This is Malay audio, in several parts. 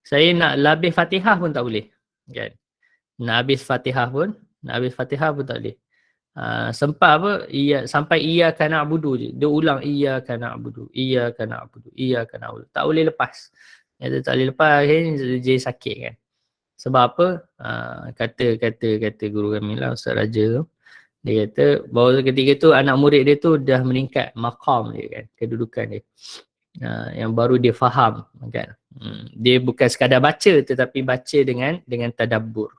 Saya nak labih Fatihah pun tak boleh. Kan? Nak habis Fatihah pun, tak boleh. Sempat apa, sampai iyyaka na'budu je. Dia ulang iyyaka na'budu, iyyaka na'budu, iyyaka na'budu. Tak boleh lepas. Dia tak boleh lepas, akhirnya jadi sakit kan. Sebab apa? Kata guru kami lah, Ustaz Raja tu. Dia kata bahawa ketika tu anak murid dia tu dah meningkat maqam dia kan, kedudukan dia. Yang baru dia faham kan. Dia bukan sekadar baca tetapi baca dengan tadabbur.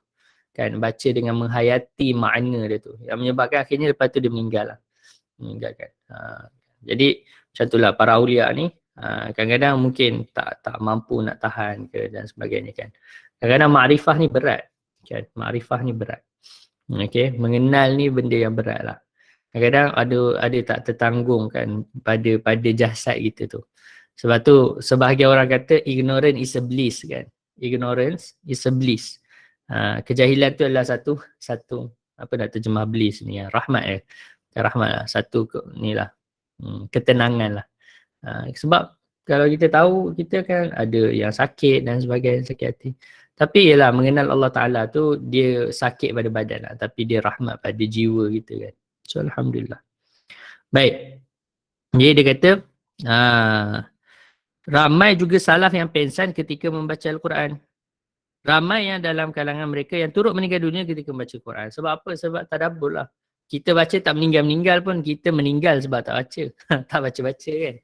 Kan, baca dengan menghayati makna dia tu. Yang menyebabkan akhirnya lepas tu dia meninggal lah. Meninggal kan. Jadi macam itulah para awliya ni kadang-kadang mungkin tak mampu nak tahan ke dan sebagainya kan. Kadang-kadang makrifah ni berat. Kan, makrifah ni berat. Okey, mengenal ni benda yang berat lah. Kadang-kadang ada tak tertanggung kan pada jasad kita tu. Sebab tu sebahagian orang kata ignorance is a bliss kan. Ignorance is a bliss. Kejahilan tu adalah satu apa nak terjemah bliss ni ya, rahmat ya. Rahmat lah, satu ni lah. Ketenangan lah. Sebab kalau kita tahu kita kan ada yang sakit dan sebagainya, sakit hati. Tapi ialah mengenal Allah Ta'ala tu dia sakit pada badan lah, tapi dia rahmat pada jiwa kita kan. So Alhamdulillah. Baik. Jadi dia kata ramai juga salaf yang pengsan ketika membaca Al-Quran. Ramai yang dalam kalangan mereka yang turut meninggal dunia ketika membaca Quran. Sebab apa? Sebab tadabbur lah. Kita baca tak meninggal-meninggal pun kita meninggal sebab tak baca. Tak baca-baca kan.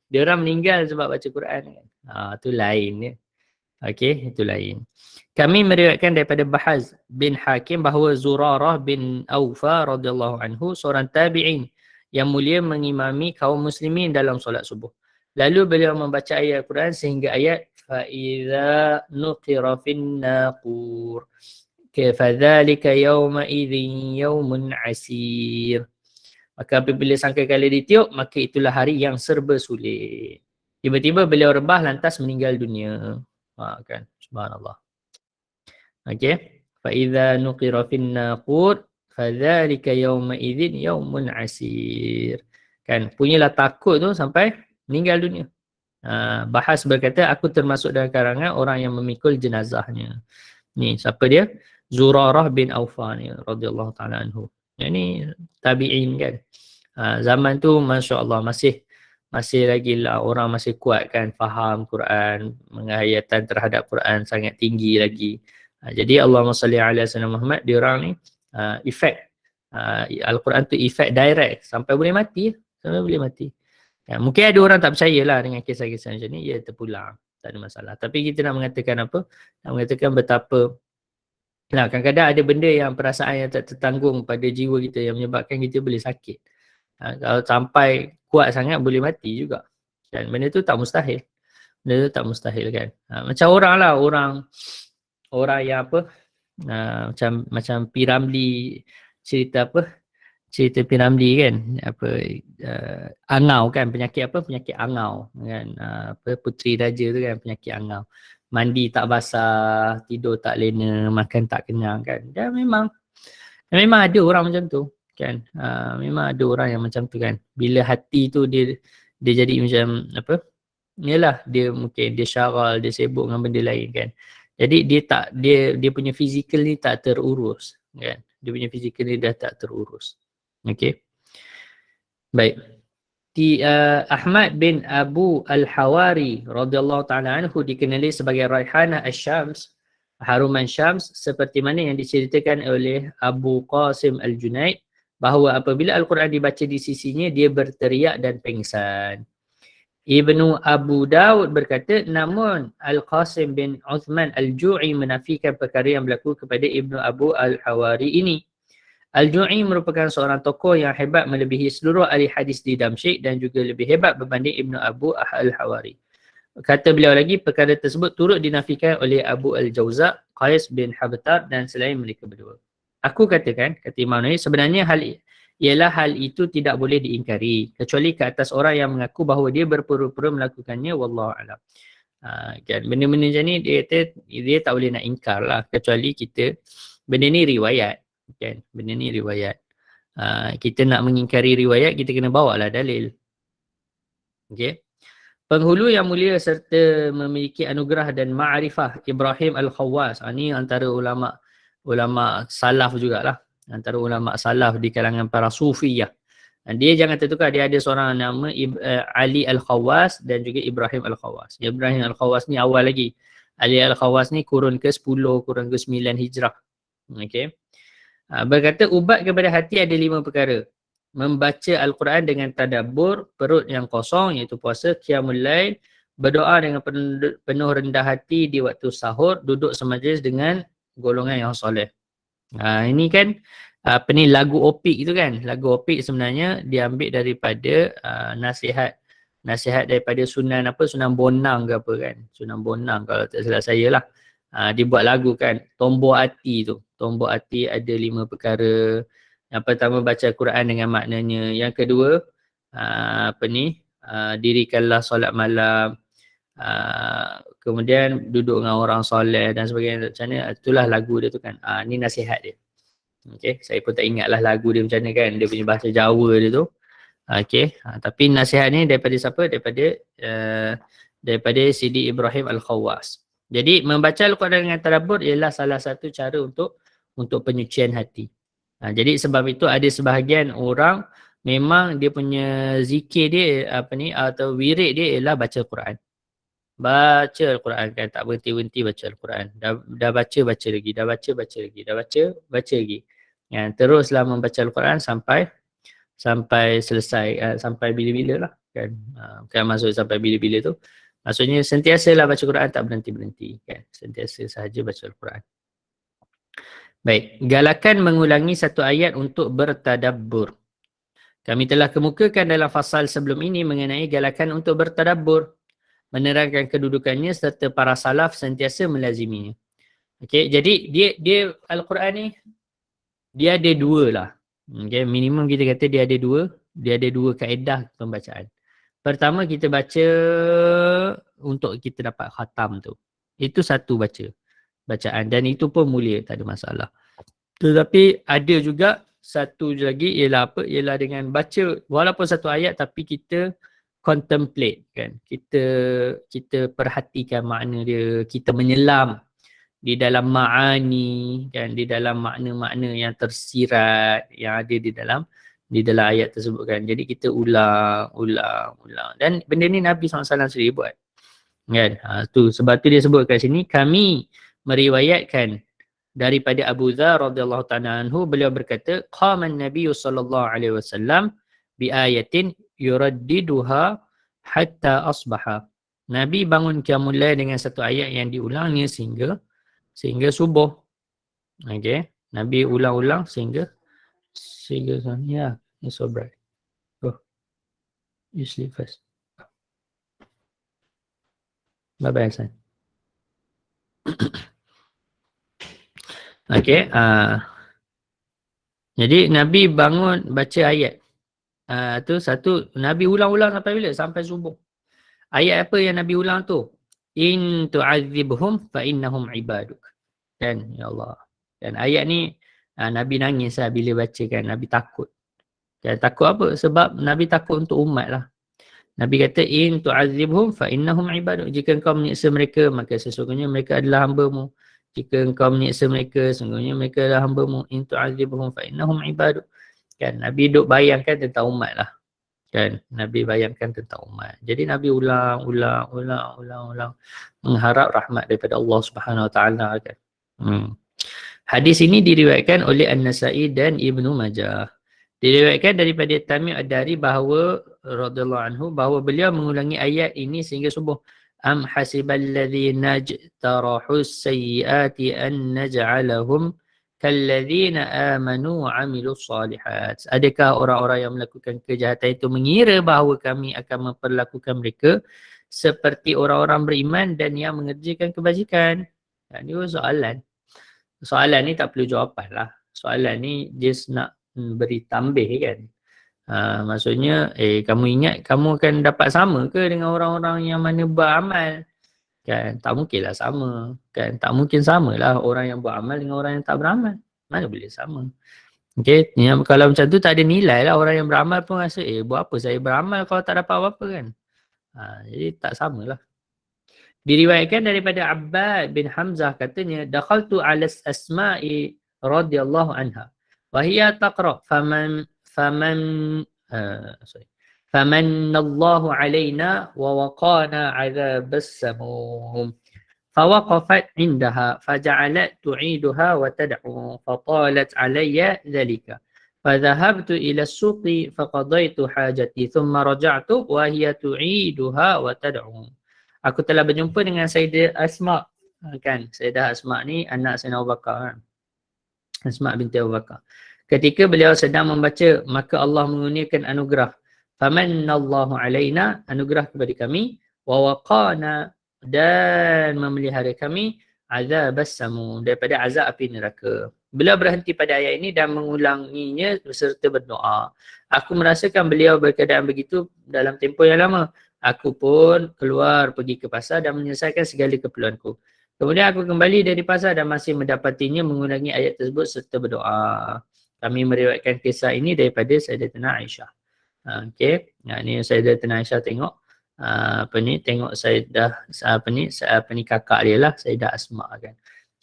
Dia orang meninggal sebab baca Quran kan. Itu lain ya. Okey, itu lain. Kami meriwayatkan daripada Bahaz bin Hakim bahawa Zurarah bin Awfa radhiyallahu anhu seorang tabi'in yang mulia mengimami kaum muslimin dalam solat subuh. Lalu beliau membaca ayat Quran sehingga ayat فَإِذَا نُقِرَ فِي النَّاقُورِ فَذَلِكَ يَوْمَئِذٍ يَوْمٌ عَسِيرٌ. Maka apabila sangkakala ditiup, maka itulah hari yang serba sulit. Tiba-tiba beliau rebah lantas meninggal dunia. Kan, subhanallah. Okey. فَإِذَا نُقِرَ فِي النَّاقُورِ فَذَلِكَ يَوْمَئِذٍ يَوْمٌ عَسِيرٌ. Kan, punyalah takut tu sampai meninggal dunia. Bahas berkata aku termasuk dalam kalangan orang yang memikul jenazahnya. Ni siapa dia? Zurarah bin Awfa ni radhiyallahu taala anhu. Yang ni tabi'in kan. Zaman tu masya-Allah masih lagi lah orang masih kuat kan faham Quran, menghayatan terhadap Quran sangat tinggi lagi. Jadi Allahumma salli ala sayyidina Muhammad, dia orang ni efek Al-Quran tu efek direct sampai boleh mati. Ya, mungkin ada orang tak percayalah dengan kisah-kisah macam ni, ya terpulang, tak ada masalah. Tapi kita nak mengatakan apa? Nak mengatakan betapa kadang-kadang ada benda yang perasaan yang tak tertanggung pada jiwa kita yang menyebabkan kita boleh sakit. Kalau sampai kuat sangat boleh mati juga. Dan benda tu tak mustahil. Benda tu tak mustahil kan. Macam orang lah, orang yang apa? Macam Piramli cerita apa? Cerita Piramli kan, angau kan, penyakit apa? Penyakit angau kan, puteri raja tu kan penyakit angau. Mandi tak basah, tidur tak lena, makan tak kenyang kan. Dan memang ada orang macam tu kan. Memang ada orang yang macam tu kan. Bila hati tu dia jadi macam apa? Yalah, dia mungkin dia syaral, dia sibuk dengan benda lain kan. Jadi dia punya fizikal ni tak terurus kan. Dia punya fizikal ni dah tak terurus. Okey. Baik. Ahmad bin Abu Al-Hawari radhiyallahu taala anhu dikenali sebagai Raihanah Asy-Syams, haruman Syams, seperti mana yang diceritakan oleh Abu Qasim Al-Junaid bahawa apabila Al-Quran dibaca di sisinya dia berteriak dan pengsan. Ibnu Abu Daud berkata, namun Al-Qasim bin Uthman Al-Ju'i menafikan perkara yang berlaku kepada Ibnu Abu Al-Hawari ini. Al-Ju'i merupakan seorang tokoh yang hebat melebihi seluruh ahli hadis di Damsyik dan juga lebih hebat berbanding Ibnu Abu Al-Hawari. Kata beliau lagi, perkara tersebut turut dinafikan oleh Abu Al-Jawza, Qais bin Habtar dan selain mereka berdua. Aku katakan, kata Imam Nawawi, sebenarnya hal itu tidak boleh diingkari kecuali ke atas orang yang mengaku bahawa dia berpura-pura melakukannya, wallahu a'lam. Kan, benda-benda macam ni dia kata dia tak boleh nak ingkar lah kecuali kita benda ni riwayat. Kan, benda ni riwayat. Kita nak mengingkari riwayat, kita kena bawa lah dalil. Okey. Penghulu yang mulia serta memiliki anugerah dan ma'rifah Ibrahim Al-Khawwas. Ini antara ulama salaf jugalah. Antara ulama salaf di kalangan para sufiyah. Dia jangan tertukar, dia ada seorang nama Ali Al-Khawwas dan juga Ibrahim Al-Khawwas. Ibrahim Al-Khawwas ni awal lagi. Ali Al-Khawwas ni kurun ke-10, kurun ke-9 Hijrah. Okey. Berkata ubat kepada hati ada 5 perkara. Membaca Al-Quran dengan tadabbur, perut yang kosong iaitu puasa, qiyamul lail, berdoa dengan penuh rendah hati di waktu sahur, duduk semajlis dengan golongan yang soleh. Ini kan apa ni, lagu opik itu kan. Lagu opik sebenarnya diambil daripada nasihat daripada Sunan Sunan Bonang ke apa kan. Sunan Bonang kalau tak salah saya lah. Dibuat lagu kan, tombol hati tu. Tombol hati ada 5 perkara. Yang pertama baca Quran dengan maknanya. Yang kedua dirikanlah solat malam. Kemudian duduk dengan orang soleh dan sebagainya. Macam mana, itulah lagu dia tu kan. Ni nasihat dia. Okay, saya pun tak ingatlah lagu dia macam mana kan. Dia punya bahasa Jawa dia tu. Okay, tapi nasihat ni daripada siapa? Daripada Sidi Ibrahim Al-Khawwas. Jadi membaca Al-Quran dengan tadabbur ialah salah satu cara untuk penyucian hati. Jadi sebab itu ada sebahagian orang memang dia punya zikir dia atau wirid dia ialah baca Quran. Baca Al-Quran kan, tak berhenti-henti baca Al-Quran. Dah baca lagi, dah baca lagi, dah baca lagi. Teruslah membaca Al-Quran sampai selesai, sampai bila-bila lah kan. Bukan maksud sampai bila-bila tu. Maksudnya sentiasalah baca Quran, tak berhenti-berhenti kan. Sentiasa sahaja baca Al-Quran. Baik, galakan mengulangi satu ayat untuk bertadabbur. Kami telah kemukakan dalam fasal sebelum ini mengenai galakan untuk bertadabbur, menerangkan kedudukannya serta para salaf sentiasa melaziminya. Okey, jadi dia Al-Quran ni dia ada 2 lah. Okey, minimum kita kata dia ada dua kaedah pembacaan. Pertama, kita baca untuk kita dapat khatam tu. Itu satu bacaan dan itu pun mulia, tak ada masalah. Tetapi ada juga satu lagi ialah ialah dengan baca walaupun satu ayat tapi kita contemplate kan. Kita perhatikan makna dia, kita menyelam di dalam ma'ani kan, di dalam makna-makna yang tersirat yang ada di dalam ayat tersebut kan. Jadi kita ulang. Dan benda ni Nabi SAW sendiri buat. Kan? Sebab tu dia sebut kat sini, kami meriwayatkan daripada Abu Dzar radhiyallahu ta'ala anhu, beliau berkata, qaman Nabi sallallahu alaihi wasallam bi ayatin yuraddiduha hatta asbaha. Nabi bangun qiyamul lail dengan satu ayat yang diulangnya sehingga subuh. Okey, Nabi ulang-ulang sehingga ya, it's so bright. Go. You sleep first. Bye-bye, Hasan. Okey, jadi Nabi bangun baca ayat. Tu satu, Nabi ulang-ulang sampai bila? Sampai subuh. Ayat apa yang Nabi ulang tu? In tu'adzibhum fa innahum ibaduk. Kan, ya Allah. Dan ayat ni Nabi nangis lah bila baca kan. Nabi takut. Kan, takut apa? Sebab Nabi takut untuk umat lah. Nabi kata, in tu'adzibhum fa innahum ibaduk. Jika engkau menyiksa mereka, maka sesungguhnya mereka adalah hamba-Mu. Jika engkau menyiksa mereka, sesungguhnya mereka adalah hamba-Mu. In tu'adzibhum fa innahum ibaduk. Kan, Nabi duk bayangkan tentang umat lah. Kan, Nabi bayangkan tentang umat. Jadi Nabi ulang. Mengharap rahmat daripada Allah Subhanahu Wa Taala kan. Hadis ini diriwayatkan oleh An-Nasa'i dan Ibnu Majah. Diriwayatkan daripada Tamim Ad-Dari bahawa radhiyallahu anhu bahawa beliau mengulangi ayat ini sehingga subuh. Am hasiballadzina jtarahus sayyiati an naj'alahum kalladzina amanu wa 'amilus solihat. Adakah orang-orang yang melakukan kejahatan itu mengira bahawa kami akan memperlakukan mereka seperti orang-orang beriman dan yang mengerjakan kebajikan? Ini soalan. Soalan ni tak perlu jawapan lah. Soalan ni just nak beri tambih kan. Maksudnya kamu ingat kamu akan dapat sama ke dengan orang-orang yang mana beramal? Kan, tak mungkinlah sama. Kan, tak mungkin samalah orang yang beramal dengan orang yang tak beramal. Mana boleh sama. Okey, kalau macam tu tak ada nilai lah. Orang yang beramal pun rasa buat apa saya beramal kalau tak dapat apa-apa kan. Jadi tak samalah. Diriwayatkan daripada Abbad bin Hamzah katanya, dakhaltu ala Asma'i radhiyallahu anha wa hiya taqra sorry. Famannallahu alaina wa waqana 'adzabas samum. فوقفت عندها فجعلت تعيدها وتدعو فطالت علي ذلك فذهبت إلى السوق فقضيت حاجتي ثم رجعت وهي تعيدها وتدعو. Aku telah berjumpa dengan Sayyidah Asma, kan? Sayyidah Asma ni anak Sayyidina Abu Bakar, kan? Asma binti Abu Bakar. Ketika beliau sedang membaca, maka Allah mengurniakan anugerah. Famannallahu alaina, anugerah kepada kami, wa waqana, dan memelihara kami azabas samum, daripada azab api neraka. Beliau berhenti pada ayat ini dan mengulanginya serta berdoa. Aku merasakan beliau berkeadaan begitu dalam tempoh yang lama. Aku pun keluar pergi ke pasar dan menyelesaikan segala keperluanku. Kemudian aku kembali dari pasar dan masih mendapatinya mengulangi ayat tersebut serta berdoa. Kami meriwayatkan kisah ini daripada Sayyidatina Aisyah. Okey, ni Sayyidatina Aisyah tengok tengok Sayyidah kakak dia lah, Sayyidah Asma, kan.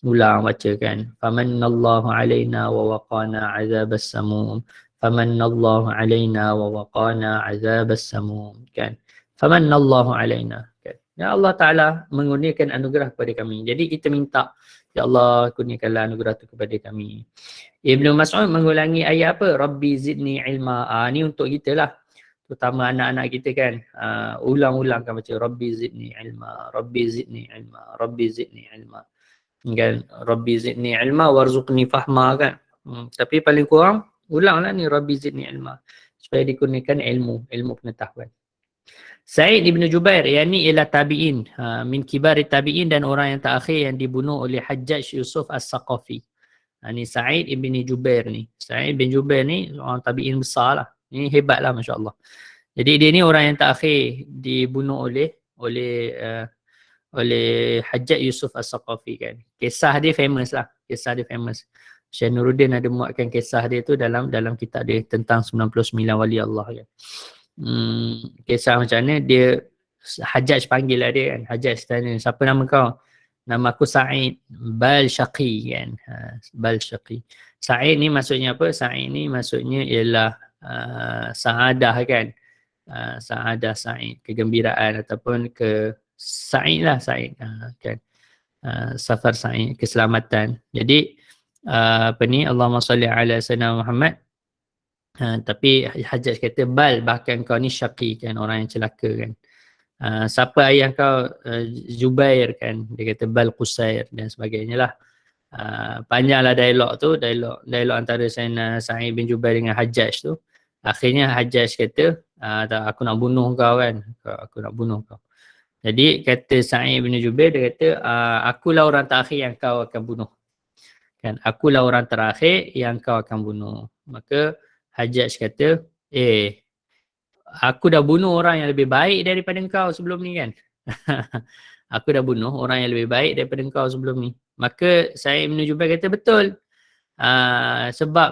Ulang baca, kan. Famannallahu alaina wa waqana azabas samum. Famannallahu alaina wa waqana azabas samum, kan. Famannallahu alaina, kan. Ya Allah Ta'ala mengurniakan anugerah kepada kami. Jadi kita minta, ya Allah kurniakanlah anugerah itu kepada kami. Ibnu Mas'ud mengulangi ayat apa? Rabbi zidni ilma. Ni untuk kita lah. Terutama anak-anak kita, kan. Ulang-ulang kan baca Rabbi zidni ilma, Rabbi zidni ilma, Rabbi zidni ilma. Kan? Rabbi zidni ilma warzuqni fahma, kan. Tapi paling kurang ulanglah ni Rabbi zidni ilma, supaya dikurniakan ilmu pengetahuan. Sa'id ibn Jubair, yakni ialah tabi'in, min kibari tabi'in, dan orang yang terakhir yang dibunuh oleh Hajjaj Yusuf As-Saqafi. Ni Sa'id ibn Jubair ni. Sa'id bin Jubair ni orang tabi'in besar lah. Ni hebat lah, Masya Allah. Jadi dia ni orang yang terakhir dibunuh oleh Hajjaj Yusuf As-Saqafi, kan. Kisah dia famous lah. Kisah dia famous. Syekh Nuruddin ada muatkan kisah dia tu dalam kitab dia tentang 99 wali Allah, kan. Kisah macam mana dia, Hajjaj panggil lah dia, kan. Hajjaj tanya, siapa nama kau? Nama aku Sa'id Balshaqi, kan. Balshaqi. Sa'id ni maksudnya apa? Sa'id ni maksudnya ialah sa'adah, kan. Sa'adah, Sa'id, kegembiraan ataupun Sa'id lah, Sa'id, kan. Safar Sa'id, keselamatan. Jadi Allahumma salli ala sayyidina Muhammad. Tapi Hajjaj kata bahkan kau ni syaqi, kan, orang yang celaka, kan. Siapa ayah kau? Jubair, kan. Dia kata bal Qusair dan sebagainya lah. Panjanglah dialog tu, dialog antara Sayyidina Sa'id bin Jubair dengan Hajjaj tu. Akhirnya Hajjaj kata, aku nak bunuh kau, kan. Aku nak bunuh kau. Jadi kata Sa'id bin Jubair, dia kata, akulah orang terakhir yang kau akan bunuh, kan. Akulah orang terakhir yang kau akan bunuh. Maka Hajjaj kata, aku dah bunuh orang yang lebih baik daripada engkau sebelum ni, kan. Aku dah bunuh orang yang lebih baik daripada engkau sebelum ni. Maka saya Ibn Jubair kata betul. Sebab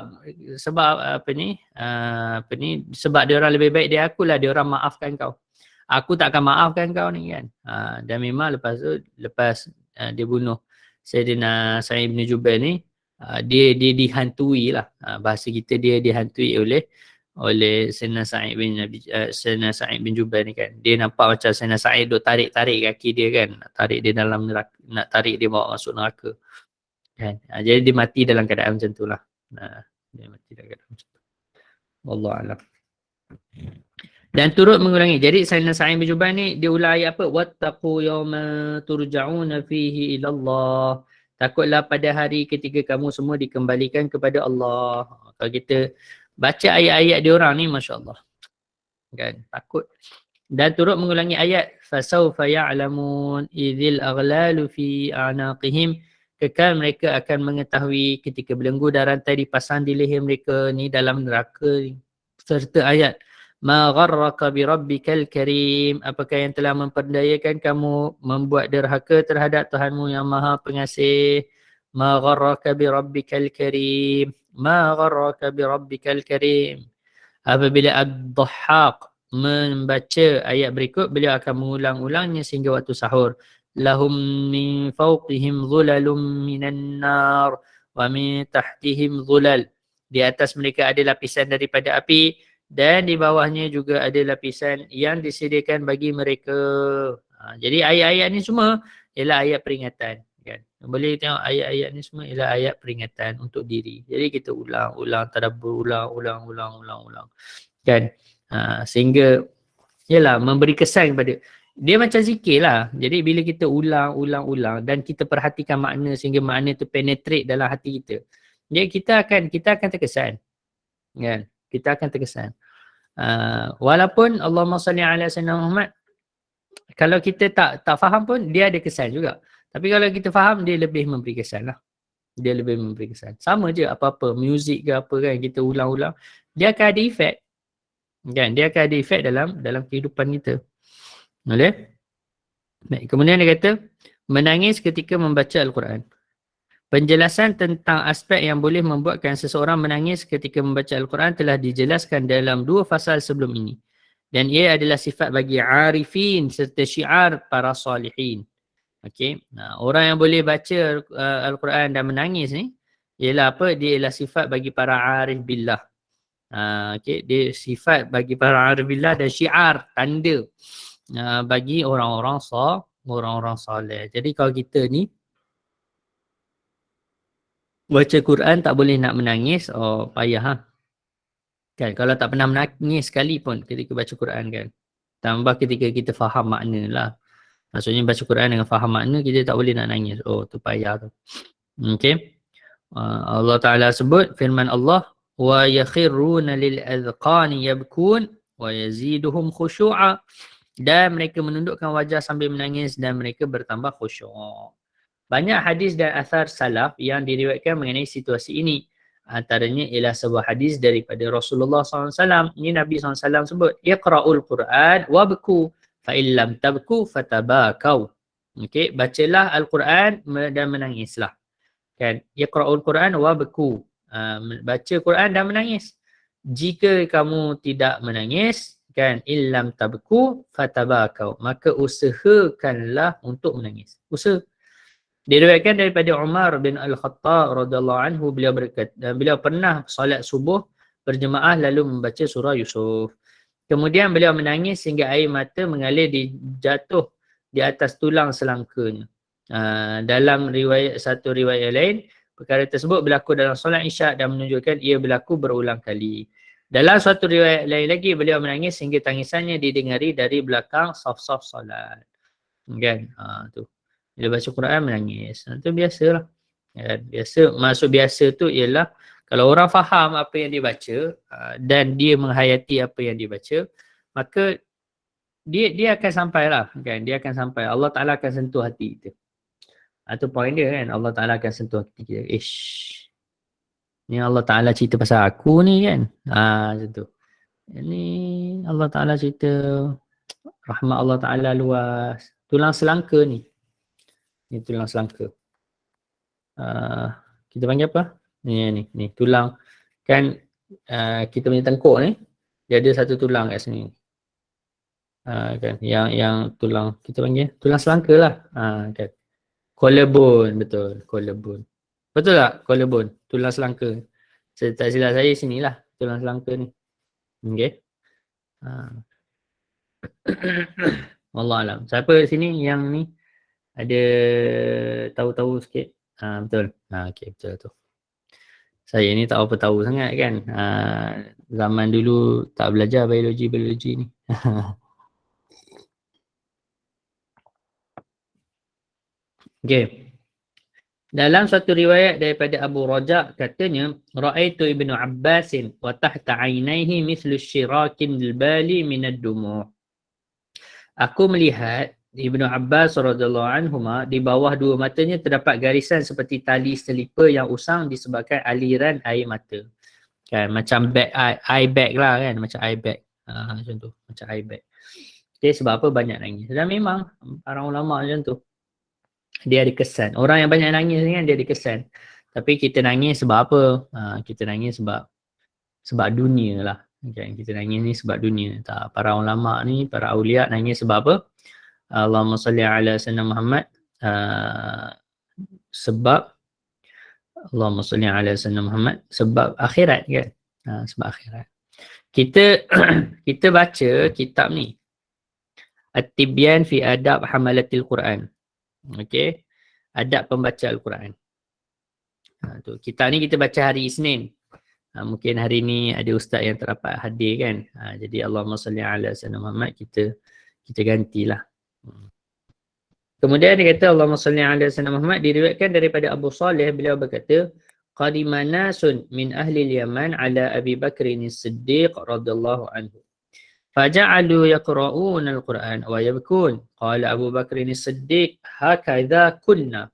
sebab dia orang lebih baik dari aku lah, dia orang maafkan kau. Aku tak akan maafkan kau ni, kan. Dan memang lepas dia bunuh Sayyidina Sa'id bin Jubair ni, dia dihantui lah. Bahasa kita, dia dihantui oleh Sayyidina Sa'id bin Jubair ni, kan. Dia nampak macam Sayyidina Sa'id duk tarik-tarik kaki dia, kan. Nak tarik dia dalam neraka, nak tarik dia bawa masuk neraka, kan. Jadi dia mati dalam keadaan macam tu lah. Dia mati dalam keadaan macam tu. Wallahualam. Dan turut mengulangi. Jadi Sayyidina Sa'id bin Jubair ni dia ulang ayat apa? Wattaqu yawma turja'una fihi ilallah. Takutlah pada hari ketika kamu semua dikembalikan kepada Allah. Kalau kita baca ayat-ayat dia orang ni, Masya Allah, kan, takut. Dan turut mengulangi ayat fasawfa ya'lamun idzil aghlalu fi a'naqihim. Kekal mereka akan mengetahui ketika belenggu dan rantai dipasang di leher mereka ni dalam neraka. Serta ayat ma gharraka bi rabbikal karim. Apakah yang telah memperdayakan kamu membuat derhaka terhadap Tuhanmu yang Maha Pengasih. Ma gharraka bi rabbikal karim. Ma gharraka bi rabbikal karim. Apabila Ad-Dhahhak membaca ayat berikut, beliau akan mengulang-ulangnya sehingga waktu sahur. Lahum min fawqihim dhulalum minan nar wa min tahtihim dhulal. Di atas mereka ada lapisan daripada api dan di bawahnya juga ada lapisan yang disediakan bagi mereka. Jadi ayat-ayat ni semua ialah ayat peringatan. Kan? Boleh tengok ayat-ayat ni semua ialah ayat peringatan untuk diri. Jadi kita ulang-ulang, tadabbur, ulang. Kan? Sehingga yalah memberi kesan kepada dia macam zikir lah. Jadi bila kita ulang dan kita perhatikan makna sehingga makna tu penetrate dalam hati kita. Jadi kita akan terkesan. Kan? Kita akan terkesan. Walaupun Allahumma salli ala sayyidina Muhammad, kalau kita tak faham pun dia ada kesan juga. Tapi kalau kita faham, dia lebih memberi kesan lah. Dia lebih memberi kesan. Sama je apa-apa, muzik ke apa kan, kita ulang-ulang, dia akan ada efek. Kan? Dia akan ada efek dalam kehidupan kita. Boleh? Baik. Kemudian dia kata, menangis ketika membaca Al-Quran. Penjelasan tentang aspek yang boleh membuatkan seseorang menangis ketika membaca Al-Quran telah dijelaskan dalam 2 fasal sebelum ini. Dan ia adalah sifat bagi arifin serta syiar para salihin. Okey. Orang yang boleh baca Al-Quran dan menangis ni ialah apa? Dia ialah sifat bagi para arif billah. Okay. Dia sifat bagi para arif billah dan syiar, tanda bagi orang-orang soleh. Jadi kalau kita ni baca Quran tak boleh nak menangis, payah ha. Kan kalau tak pernah menangis sekali pun ketika baca Quran kan. Tambah ketika kita faham makna lah. Maksudnya baca Quran dengan faham makna, kita tak boleh nak nangis. Tu payah tu. Okey. Allah Ta'ala sebut firman Allah, wa yakhiruna lil adhqani yabkun wa yaziduhum khushu'a, dan mereka menundukkan wajah sambil menangis dan mereka bertambah khusyuk. Banyak hadis dan athar salaf yang diriwayatkan mengenai situasi ini. Antaranya ialah sebuah hadis daripada Rasulullah SAW. Ini Nabi SAW sebut, Iqra'ul Quran wabku fa'illam tabku fatabakau. Okey, bacalah Al-Quran dan menangislah. Kan? Iqra'ul Quran wabku. Baca Quran dan menangis. Jika kamu tidak menangis, kan, illam tabku fatabakau, maka usahakanlah untuk menangis. Usaha. Diriwayatkan daripada Umar bin Al-Khattab radhiyallahu anhu, beliau berkata, beliau pernah solat subuh berjemaah lalu membaca surah Yusuf. Kemudian beliau menangis sehingga air mata mengalir jatuh di atas tulang selangkanya. Dalam satu riwayat lain, perkara tersebut berlaku dalam solat Isyak dan menunjukkan ia berlaku berulang kali. Dalam suatu riwayat lain lagi, beliau menangis sehingga tangisannya didengari dari belakang saf-saf solat. Kan? Tu. Bila baca Quran menangis. Itu biasalah. Ya, biasa, maksud biasa tu ialah kalau orang faham apa yang dia baca dan dia menghayati apa yang dia baca, maka dia akan sampai lah. Kan? Dia akan sampai. Allah Ta'ala akan sentuh hati kita. Itu poin dia kan. Allah Ta'ala akan sentuh hati kita. Ni Allah Ta'ala cerita pasal aku ni kan. Macam tu. Ini Allah Ta'ala cerita rahmat Allah Ta'ala luas. Tulang selangka ni. Ni tulang selangka. Kita panggil apa? Ni tulang. Kan kita punya tengkuk ni, dia ada satu tulang kat sini. Kan yang tulang kita panggil tulang selangka lah. Kan. Collarbone, betul, collarbone. Betul tak? Collarbone, tulang selangka. Tak silap saya sinilah tulang selangka ni. Okey. Wallah alam. Siapa sini yang ni ada tahu-tahu sikit? Betul. Okey, betul tu. Saya ni tak apa tahu sangat kan. Zaman dulu tak belajar biologi ni. Okey. Dalam suatu riwayat daripada Abu Raja katanya, ra'aitu Ibnu Abbasin wa tahta 'ainaihi mithlu syirakin al-bali min ad-dumu'. Aku melihat Ibnu Abbas radhiyallahu anhuma, di bawah dua matanya terdapat garisan seperti tali selipar yang usang disebabkan aliran air mata. Kan macam bag eye bag lah kan, macam eye bag. Macam tu, macam eye bag. Okay, sebab apa banyak nangis. Dan memang para ulama macam tu. Dia ada kesan. Orang yang banyak nangis ni kan dia ada kesan. Tapi kita nangis sebab apa? Kita nangis sebab dunia lah. Kan kita nangis ni sebab dunia. Tak, para ulama ni, para aulia nangis sebab apa? Allahumma salli ala sayyidina Muhammad, sebab Allahumma salli ala sayyidina Muhammad sebab akhirat kan. Sebab akhirat. Kita kita baca kitab ni, At-Tibyan fi Adab Hamalatil Quran. Okey. Adab pembaca Al-Quran. Tu. Kitab ni kita baca hari Isnin. Mungkin hari ni ada ustaz yang terdapat hadir kan. Jadi Allahumma salli ala sayyidina Muhammad kita gantilah. Kemudian dia kata Allahumma salli ala sayyidina Muhammad diriwayatkan daripada Abu Saleh, beliau berkata qadima nasun min ahli al-Yaman ala Abi Bakr as-Siddiq radhiyallahu anhu. Faja'alu yaqra'una al-Quran wa yabkun. Qala Abu Bakr as-Siddiq hakadha kunna.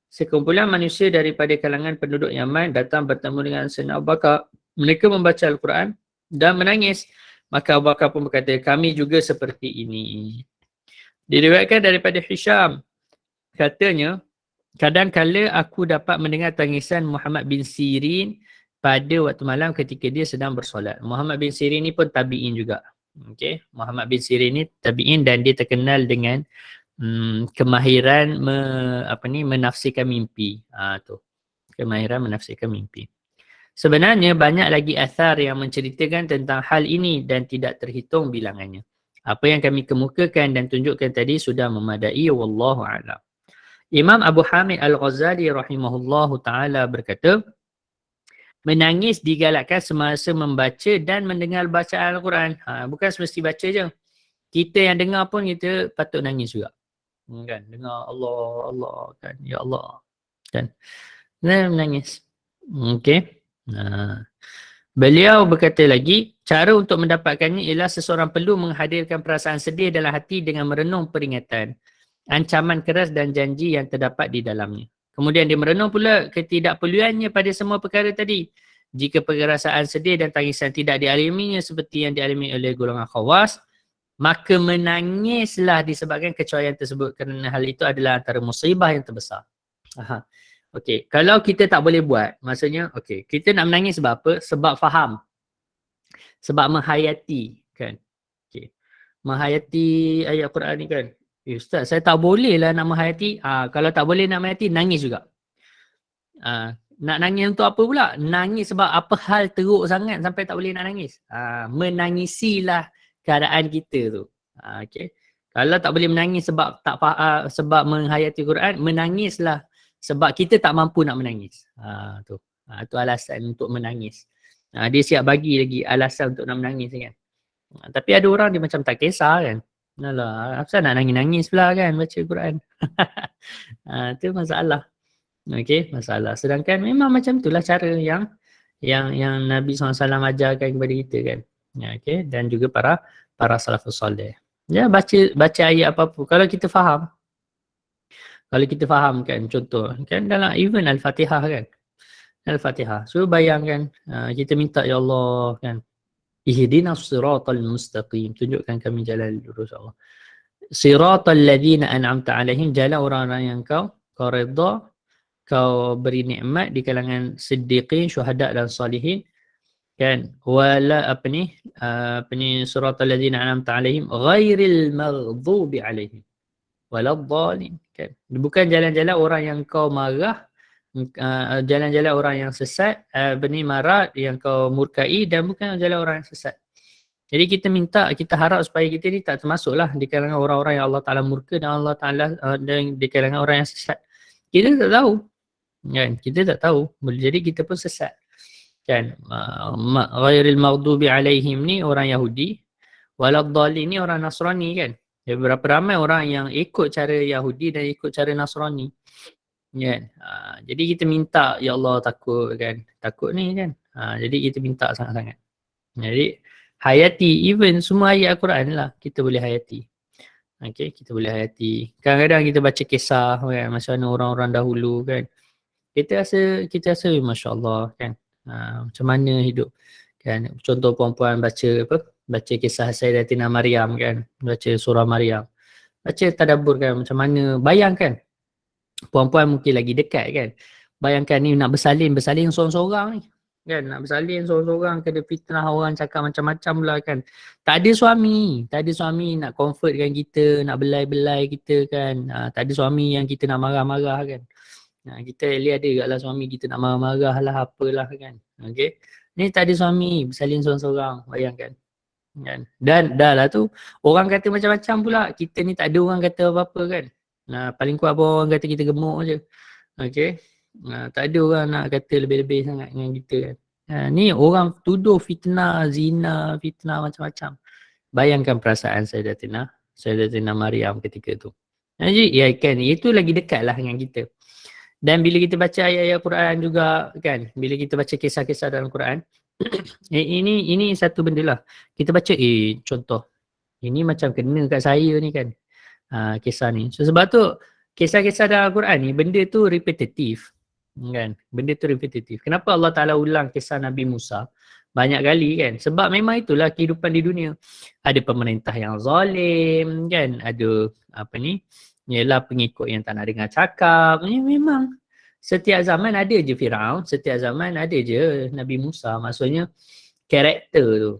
Sekumpulan manusia daripada kalangan penduduk Yaman datang bertemu dengan Sayyidina Abu Bakar. Mereka membaca Al-Quran dan menangis. Maka Abu Bakar pun berkata, kami juga seperti ini. Diriwayatkan daripada Hisham. Katanya, kadang-kala aku dapat mendengar tangisan Muhammad bin Sirin pada waktu malam ketika dia sedang bersolat. Muhammad bin Sirin ni pun tabi'in juga. Okay. Muhammad bin Sirin ni tabi'in dan dia terkenal dengan kemahiran menafsirkan mimpi. Tu. Kemahiran menafsirkan mimpi. Sebenarnya banyak lagi athar yang menceritakan tentang hal ini dan tidak terhitung bilangannya. Apa yang kami kemukakan dan tunjukkan tadi sudah memadai, wallahu a'lam. Imam Abu Hamid Al-Ghazali rahimahullahu taala berkata, menangis digalakkan semasa membaca dan mendengar bacaan Al-Quran. Bukan semesti baca je. Kita yang dengar pun kita patut nangis juga. Kan, dengar Allah, Allah kan, ya Allah. Kan. Dan menangis. Okey. Beliau berkata lagi, cara untuk mendapatkannya ialah seseorang perlu menghadirkan perasaan sedih dalam hati dengan merenung peringatan, ancaman keras dan janji yang terdapat di dalamnya. Kemudian dia merenung pula ketidakperluannya pada semua perkara tadi. Jika perasaan sedih dan tangisan tidak dialaminya seperti yang dialami oleh golongan khawas, maka menangislah disebabkan kecuaian tersebut kerana hal itu adalah antara musibah yang terbesar. Okey, kalau kita tak boleh buat, maksudnya okey, kita nak menangis sebab apa? Sebab faham. Sebab menghayati kan. Okey. Menghayati ayat Quran ni kan. Ustaz, saya tak boleh lah nak menghayati. Kalau tak boleh nak menghayati, nangis juga. Nak nangis untuk apa pula? Nangis sebab apa hal teruk sangat sampai tak boleh nak nangis. Menangisilah keadaan kita tu. Okay. Kalau tak boleh menangis sebab sebab menghayati Quran, menangislah sebab kita tak mampu nak menangis. Tu alasan untuk menangis. Dia siap bagi lagi alasan untuk nak menangis kan. Tapi ada orang dia macam tak kisah kan. Alah, apa nak nangis-nangis pula kan baca Quran. Tu masalah. Okey, masalah. Sedangkan memang macam itulah cara yang Nabi SAW ajarkan kepada kita kan. Okey, dan juga para salafus soleh. Ya, baca ayat apa-apa kalau kita faham. Kalau kita faham kan, contoh kan dalam even Al-Fatihah kan. Al-Fatihah. So bayangkan kita minta ya Allah kan. Ihdinas siratal mustaqim. Tunjukkan kami jalan lurus Allah. Siratal ladzina an'amta alaihim, jalan orang-orang yang kau redha, kau beri nikmat di kalangan siddiqin, syuhada dan salihin. Kan, wala apa ni suratul ladzina an'amta alaihim ghairil maghdubi alaihim waladdallin. Kan, bukan jalan-jalan orang yang kau marah, jalan-jalan orang yang sesat, marah yang kau murkai, dan bukan jalan orang yang sesat. Jadi kita harap supaya kita ni tak termasuklah di kalangan orang-orang yang Allah Taala murka dan Allah Taala dan di kalangan orang yang sesat. Kita tak tahu. Kan, kita tak tahu. Boleh jadi kita pun sesat. Kan, ghairil maghdubi alaihim ni orang Yahudi, waladdallin ni orang Nasrani kan. Berapa ramai orang yang ikut cara Yahudi dan ikut cara Nasrani kan. Jadi kita minta ya Allah takut kan. Takut ni kan. Jadi kita minta sangat-sangat. Jadi hayati even semua ayat Al-Quran lah kita boleh hayati. Okey, kita boleh hayati. Kadang-kadang kita baca kisah kan, macam mana orang-orang dahulu kan. Kita rasa masya-Allah kan. Macam mana hidup kan. Contoh perempuan baca kisah Sayyidatina Maryam kan, baca surah Maryam, baca tadabbur kan, macam mana, bayangkan perempuan mungkin lagi dekat kan, bayangkan ni nak bersalin seorang-seorang ni kan, nak bersalin seorang-seorang, kena fitnah orang cakap macam-macam pula kan. Tak ada suami nak comfortkan kita, nak belai-belai kita kan. Tak ada suami yang kita nak marah-marah kan. Kita lihat ada juga lah suami kita nak marah-marah lah apalah kan. Okay. Ni tak ada suami, bersalin seorang-seorang, bayangkan. Kan? Dan dah lah tu, orang kata macam-macam pula. Kita ni tak ada orang kata apa-apa kan. Paling kuat apa orang kata kita gemuk je. Okay. Tak ada orang nak kata lebih-lebih sangat dengan kita kan. Ni orang tuduh fitnah, zina, fitnah macam-macam. Bayangkan perasaan Sayyidatina Maryam ketika tu. Jadi ya kan, itu lagi dekat lah dengan kita. Dan bila kita baca ayat-ayat Quran juga kan, bila kita baca kisah-kisah dalam Quran, ini satu benda lah. Kita baca contoh, ini macam kena kat saya ni kan, kisah ni. So sebab tu kisah-kisah dalam Quran ni benda tu repetitif kan, benda tu repetitif. Kenapa Allah Ta'ala ulang kisah Nabi Musa banyak kali kan? Sebab memang itulah kehidupan di dunia. Ada pemerintah yang zalim kan, ada ialah pengikut yang tak nak dengar cakap. Memang setiap zaman ada je Firaun, setiap zaman ada je Nabi Musa. Maksudnya karakter tu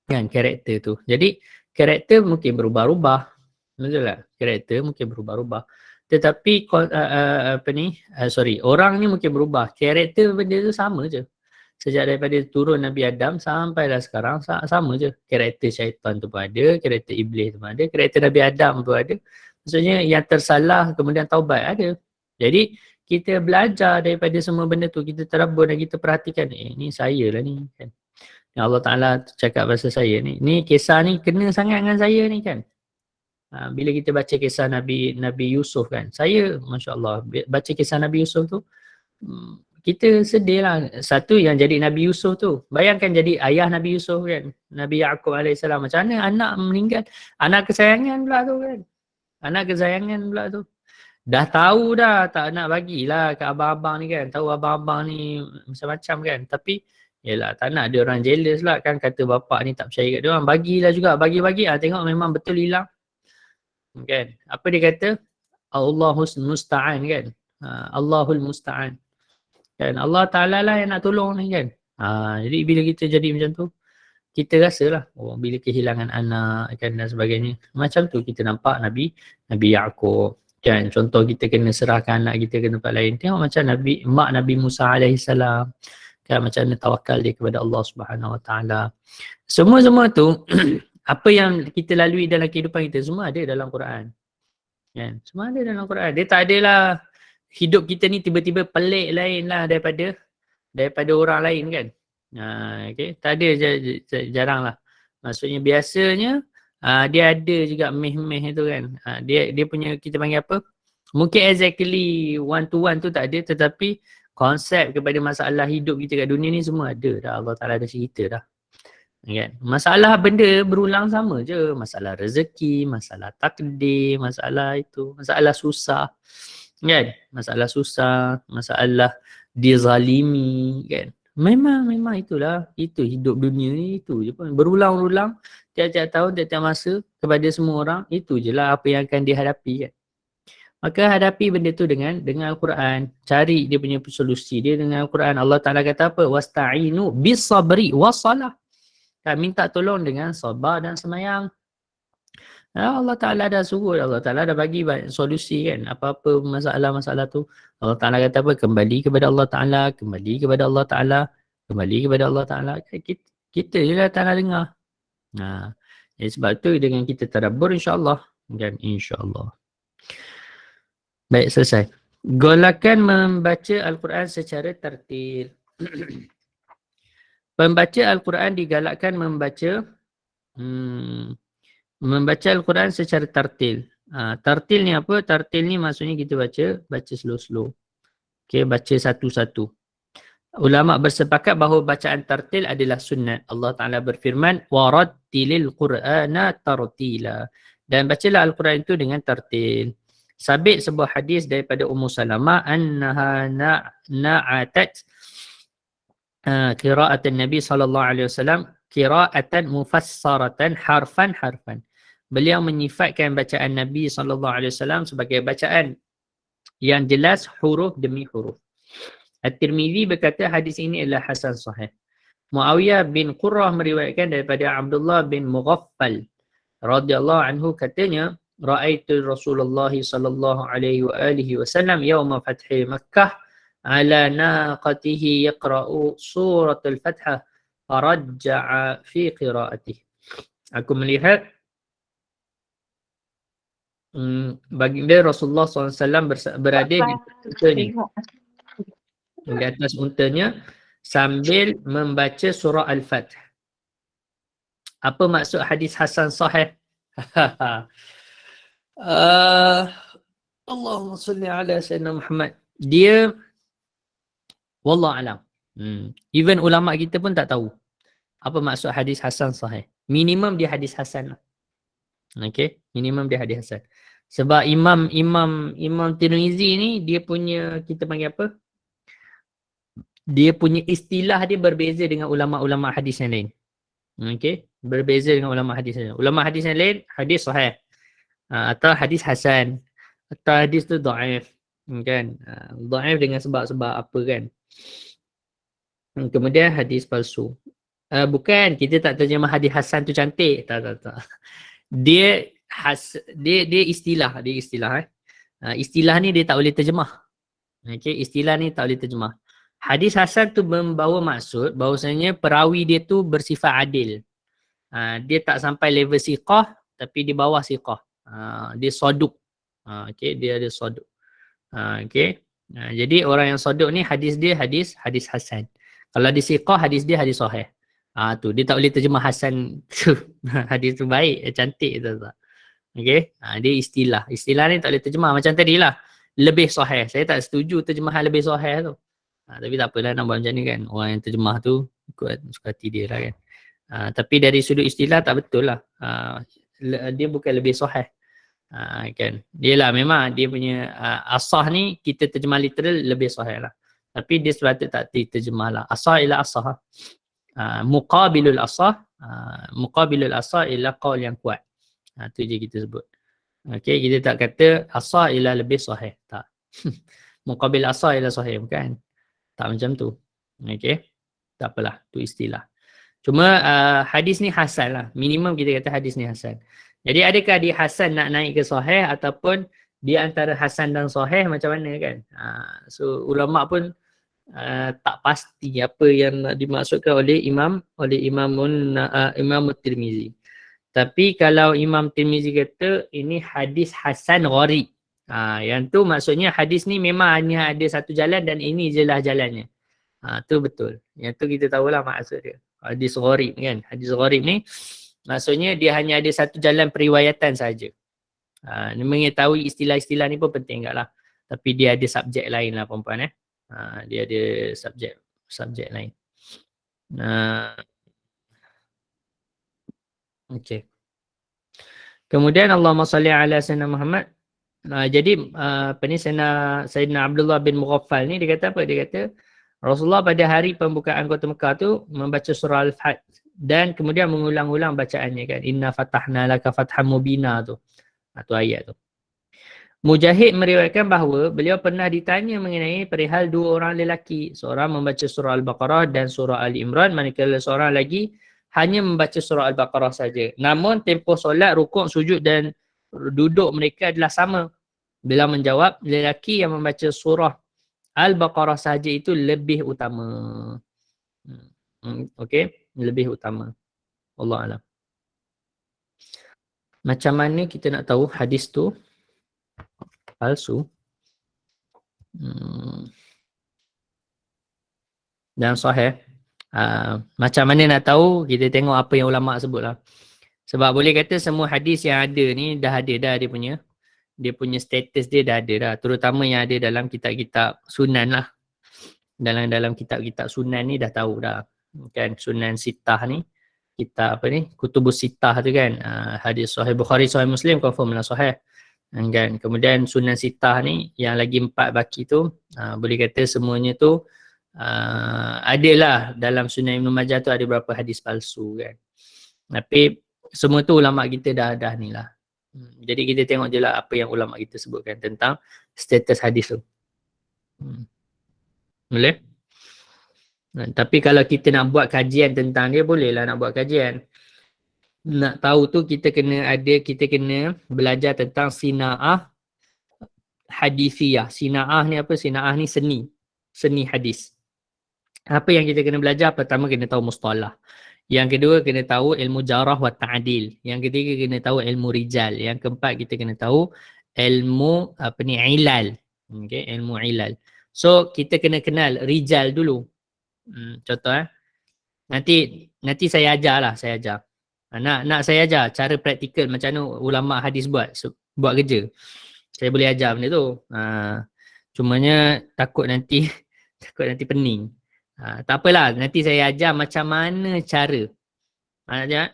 kan, karakter tu. Jadi karakter mungkin berubah-ubah, betul tak? Karakter mungkin berubah-ubah, tetapi orang ni mungkin berubah, karakter benda tu sama je. Sejak daripada turun Nabi Adam sampailah sekarang sama je. Karakter syaitan tu pun ada, karakter iblis tu pun ada, karakter Nabi Adam tu ada. Maksudnya yang tersalah kemudian taubat ada. Jadi kita belajar daripada semua benda tu, kita terabur dan kita perhatikan, ni saya lah ni kan. Yang Allah Ta'ala cakap pasal saya ni. Ni kisah ni kena sangat dengan saya ni kan. Bila kita baca kisah Nabi Yusuf kan. Saya Masya Allah baca kisah Nabi Yusuf tu, kita sedih lah. Satu yang jadi Nabi Yusuf tu, bayangkan jadi ayah Nabi Yusuf kan, Nabi Yaqub AS. Macam mana anak meninggal, anak kesayangan pula tu kan, anak kesayangan pula tu. Dah tahu dah tak nak bagilah ke abang-abang ni kan, tahu abang-abang ni macam-macam kan, tapi yelah tak nak dia orang jealous lah kan, kata bapak ni tak percaya kat dia orang, bagilah juga, bagi-bagi tengok memang betul hilang kan. Apa dia kata, Allahul Musta'an kan, Allahul Musta'an kan, Allah Ta'ala lah yang nak tolong ni kan. Jadi bila kita jadi macam tu, kita rasalah bila kehilangan anak kan dan sebagainya. Macam tu kita nampak Nabi Yaqub kan. Contoh kita kena serahkan anak kita ke tempat lain. Tengok macam mak Nabi Musa alaihissalam kan, macam mana tawakal dia kepada Allah Subhanahu Wa Taala. Semua tu apa yang kita lalui dalam kehidupan kita semua ada dalam Quran. Kan? Semua ada dalam Quran. Dia tak adalah hidup kita ni tiba-tiba pelik lain lah daripada orang lain kan. Okay. Tak ada, jarang lah. Maksudnya biasanya dia ada juga meh-meh tu kan. Dia punya, kita panggil apa, mungkin exactly one to one tu tak ada, tetapi konsep kepada masalah hidup kita kat dunia ni semua ada dah. Allah Ta'ala ada cerita dah kan. Masalah benda berulang sama je. Masalah rezeki, masalah takdir, masalah itu, masalah susah kan, masalah susah, masalah dizalimi kan. Memang itulah, itu hidup dunia ni, itu je pun berulang-ulang tiap-tiap tahun, tiap-tiap masa kepada semua orang. Itu je lah apa yang akan dihadapi kan. Maka hadapi benda tu dengan Al-Quran, cari dia punya solusi dia dengan Al-Quran. Allah Ta'ala kata apa, wasta'inu bisabri wassalah, kan, minta tolong dengan sabar dan semayang. Allah Ta'ala dah suruh, Allah Ta'ala dah bagi solusi kan. Apa-apa masalah-masalah tu, Allah Ta'ala kata apa, kembali kepada Allah Ta'ala, kembali kepada Allah Ta'ala, kembali kepada Allah Ta'ala. Kita je lah tak nak dengar. Jadi sebab tu dengan kita tadabbur insyaAllah kan, insyaAllah. Baik, selesai. Golakan membaca Al-Quran secara tertil. Pembaca Al-Quran digalakkan membaca Al-Quran secara tartil. Tartil ni apa? Tartil ni maksudnya kita baca slow-slow. Okay, baca satu-satu. Ulama bersepakat bahawa bacaan tartil adalah sunnat. Allah Ta'ala berfirman, وَرَتِّلِ الْقُرْآنَ تَرْتِيلًا, dan bacalah Al-Quran itu dengan tartil. Sabit sebuah hadis daripada Ummu Salamah annaha na'atat qira'atan Nabi sallallahu alaihi wasallam qira'atan mufassaratan harfan. Beliau menyifatkan bacaan Nabi sallallahu alaihi wasallam sebagai bacaan yang jelas huruf demi huruf. At-Tirmizi berkata hadis ini adalah hasan sahih. Muawiyah bin Qurrah meriwayatkan daripada Abdullah bin Mughaffal radhiyallahu anhu katanya, ra'aitu Rasulullah sallallahu alaihi wa alihi wasallam yauma fathi Makkah ala naqatihi yaqra'u suratul Fathah farajja'a fi qira'atihi. Aku melihat baginda Rasulullah SAW berada di atas untanya sambil membaca surah Al-Fath. Apa maksud hadis hasan sahih? Allahumma salli ala sayyidina Muhammad. Dia wallah alam. Even ulama kita pun tak tahu apa maksud hadis hasan sahih. Minimum dia hadis hasan lah. Okay, minimum dia hadis hasan. Sebab Imam Tirmizi ni dia punya, kita panggil apa? Dia punya istilah dia berbeza dengan ulama-ulama hadis yang lain. Okay, berbeza dengan ulama hadis yang lain. Ulama hadis yang lain hadis sahih. Atau hadis hasan. Atau hadis tu dhaif. Kan? Dhaif dengan sebab-sebab apa kan? Kemudian hadis palsu. Bukan, kita tak terjemah hadis hasan tu cantik. Tak. Dia istilah, istilah ni dia tak boleh terjemah. Okey, istilah ni tak boleh terjemah. Hadis hasan tu membawa maksud bahawasanya perawi dia tu bersifat adil. Dia tak sampai level siqah tapi di bawah siqah. Dia soduk. Okey, dia ada soduk. Okey. Jadi orang yang soduk ni hadis dia hadis hasan. Kalau di siqah hadis dia hadis sahih. Tu dia tak boleh terjemah hasan tu. Hadis tu baik, cantik tu. Okey. Dia istilah. Istilah ni tak boleh terjemah macam tadilah. Lebih sahih. Saya tak setuju terjemahan lebih sahih tu. Tapi tak apalah nak buat macam ni kan. Orang yang terjemah tu ikut suka hati dia lah kan. Tapi dari sudut istilah tak betul lah. Dia bukan lebih sahih. Kan. Dia lah memang dia punya asah ni kita terjemah literal lebih sahih lah. Tapi dia sepatutnya tak diterjemah lah. Asah ialah asah. Muqabilul asah. Muqabilul asah ialah qaul yang kuat. Tu je kita sebut. Okay, kita tak kata asah ialah lebih sahih. Tak. Muqabil asah ialah sahih. Bukan. Tak macam tu. Okay. Tak apalah. Tu istilah. Cuma hadis ni hasan lah. Minimum kita kata hadis ni hasan. Jadi adakah dia hasan nak naik ke sahih ataupun dia antara hasan dan sahih macam mana kan? So ulama pun tak pasti apa yang nak dimaksudkan oleh Imam Tirmizi. Tapi kalau Imam Tirmizi kata ini hadis hasan gharib. Yang tu maksudnya hadis ni memang hanya ada satu jalan dan ini je lah jalannya. Tu betul. Yang tu kita tahulah maksud dia. Hadis gharib kan. Hadis gharib ni maksudnya dia hanya ada satu jalan periwayatan saja. Mengetahui istilah-istilah ni pun penting enggak lah. Tapi dia ada subjek lain lah perempuan. Dia ada subjek lain. Okey. Kemudian Allahumma salli ala sayyidina Muhammad. Jadi apa ni Sayyidina Abdullah bin Mughaffal ni dia kata apa? Dia kata Rasulullah pada hari pembukaan kota Mekah tu membaca surah Al-Fath dan kemudian mengulang-ulang bacaannya kan. Inna fatahna laka fatham mubina tu. Tu ayat tu. Mujahid meriwayatkan bahawa beliau pernah ditanya mengenai perihal dua orang lelaki. Seorang membaca surah Al-Baqarah dan surah Ali Imran, manakala seorang lagi hanya membaca surah Al-Baqarah saja. Namun tempoh solat, rukuk, sujud dan duduk mereka adalah sama. Beliau menjawab, lelaki yang membaca surah Al-Baqarah saja itu lebih utama. Okey, lebih utama. Allah alam. Macam mana kita nak tahu hadis tu palsu dan sahih? Macam mana nak tahu? Kita tengok apa yang ulama' sebut lah. Sebab boleh kata semua hadis yang ada ni dah ada dah dia punya status dia dah ada dah. Terutama yang ada dalam kitab-kitab sunan lah. Dalam kitab-kitab sunan ni dah tahu dah. Kan sunan sitah ni. Kitab apa ni? Kutubus sitah tu kan. Hadis sahih Bukhari, sahih Muslim confirm lah sahih. Kan. Kemudian sunan sitah ni yang lagi 4 baki tu boleh kata semuanya tu adalah dalam sunan Ibn Majah tu ada berapa hadis palsu kan. Tapi semua tu ulama kita dah ni lah. Jadi kita tengok je lah apa yang ulama kita sebutkan tentang status hadis tu. Boleh? Tapi kalau kita nak buat kajian tentang dia, bolehlah nak buat kajian. Nak tahu tu kita kena belajar tentang sina'ah hadithiyah. Sina'ah ni apa? Sina'ah ni seni hadis. Apa yang kita kena belajar? Pertama kena tahu mustalah. Yang kedua kena tahu ilmu jarah wa ta'dil. Yang ketiga kena tahu ilmu rijal. Yang keempat kita kena tahu ilmu ilal. Okey, ilmu ilal. So kita kena kenal rijal dulu. Contoh nanti saya ajarlah, saya ajar. Nak saya ajar cara praktikal macam mana ulama hadis buat kerja. Saya boleh ajar benda tu. Cumanya takut nanti pening. Tak apalah, nanti saya ajar macam mana cara.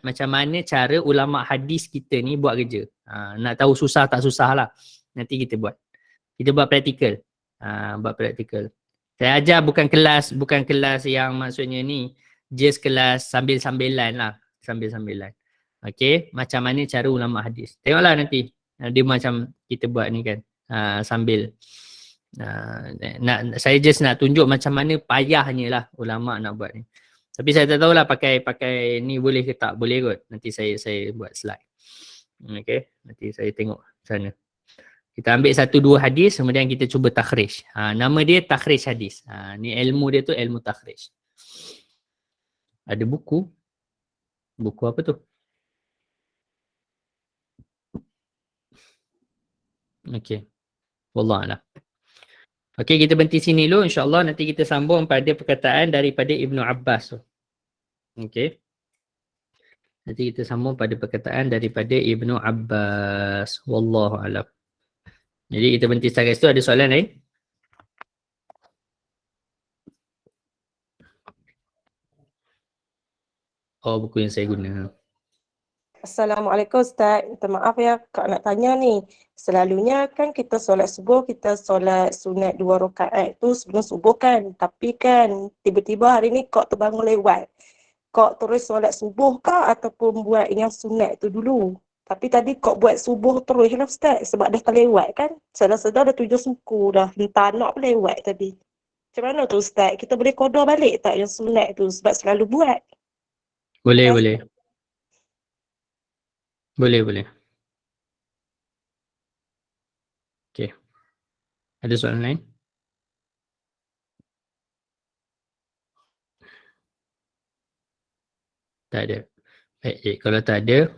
Macam mana cara ulama hadis kita ni buat kerja. Nak tahu susah tak susah lah. Nanti kita buat. Kita buat praktikal. Buat praktikal. Saya ajar bukan kelas yang maksudnya ni just kelas sambil-sambilan lah. Sambil-sambilan. Okay, macam mana cara ulama hadis. Tengoklah nanti. Dia macam kita buat ni kan. Sambil. Saya just nak tunjuk macam mana payahnya lah ulama nak buat ni. Tapi saya tak tahulah pakai ni boleh ke tak. Boleh kot. Nanti saya buat slide. Okay, nanti saya tengok sana. Kita ambil 1-2 hadis, kemudian kita cuba takhrij. Nama dia takhrij hadis. Ni ilmu dia tu ilmu takhrij. Ada buku. Buku apa tu? Okey. Wallahualam. Okey, kita berhenti sini dulu. InsyaAllah nanti kita sambung pada perkataan daripada Ibnu Abbas tu. Okey. Nanti kita sambung pada perkataan daripada Ibnu Abbas. Wallahualam. Jadi kita berhenti setakat situ. Ada soalan lain? Oh, buku yang saya guna. Assalamualaikum Ustaz. Minta maaf ya, Kak nak tanya ni. Selalunya kan kita solat subuh, kita solat sunat 2 rakaat tu sebelum subuh kan. Tapi kan tiba-tiba hari ni Kak terbangun lewat. Kak terus solat subuh kah ataupun buat yang sunat tu dulu? Tapi tadi Kak buat subuh terus lah Ustaz sebab dah terlewat kan. Sedar-sedar dah 7 suku dah. Entah nak pun lewat tadi. Macam mana tu Ustaz? Kita boleh qada balik tak yang sunat tu sebab selalu buat? Boleh, Okay. boleh. Boleh, boleh. Okey. Ada soalan lain? Tak ada. Baik, kalau tak ada,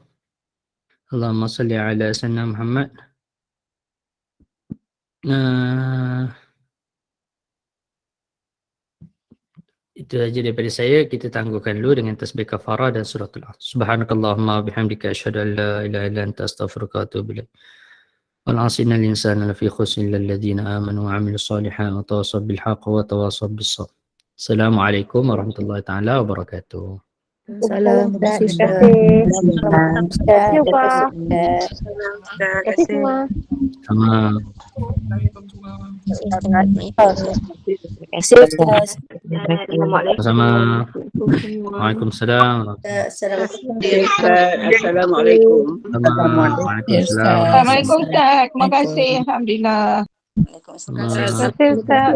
Allahumma salli ala sayyidina Muhammad. Itu saja daripada saya. Kita tangguhkan dulu dengan tasbih kafarah dan suratul As. Subhanakallahumma bihamdika asyhadu an la ilaha illa anta astaghfiruka wa atubu ilaik. Wal 'asri innal insana lafi khusr illa alladhina amanu wa 'amilus solihati wa tawassaw bil haqqi wa tawassaw bis sabr. Assalamualaikum warahmatullahi taala wabarakatuh. Salam, terima kasih Ustaz. Terima kasih. Terima kasih semua. Sama. Terima kasih Ustaz. Sama. Waalaikumsalam. Assalamualaikum. Waalaikumsalam. Assalamualaikum Ustaz. Terima kasih. Alhamdulillah. Sama. Terima kasih Ustaz.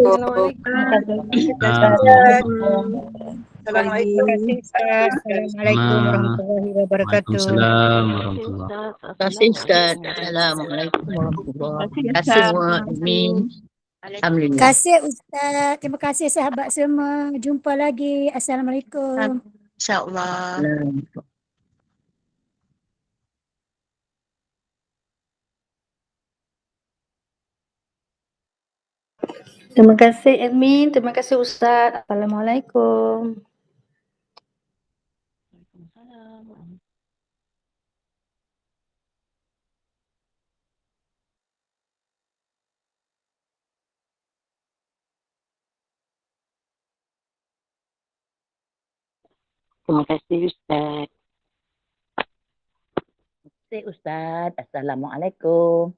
Assalamualaikum Ustaz. Assalamualaikum warahmatullahi wabarakatuh. Waalaikumsalam warahmatullahi. Terima kasih Ustaz. Assalamualaikum warahmatullahi wabarakatuh. Terima kasih semua. Amin. Alhamdulillah. Terima kasih Ustaz. Terima kasih sahabat semua. Jumpa lagi. Assalamualaikum. InsyaAllah. Terima kasih admin, terima kasih Ustaz. Assalamualaikum. Terima kasih Ustaz. Terima kasih Ustaz. Assalamualaikum.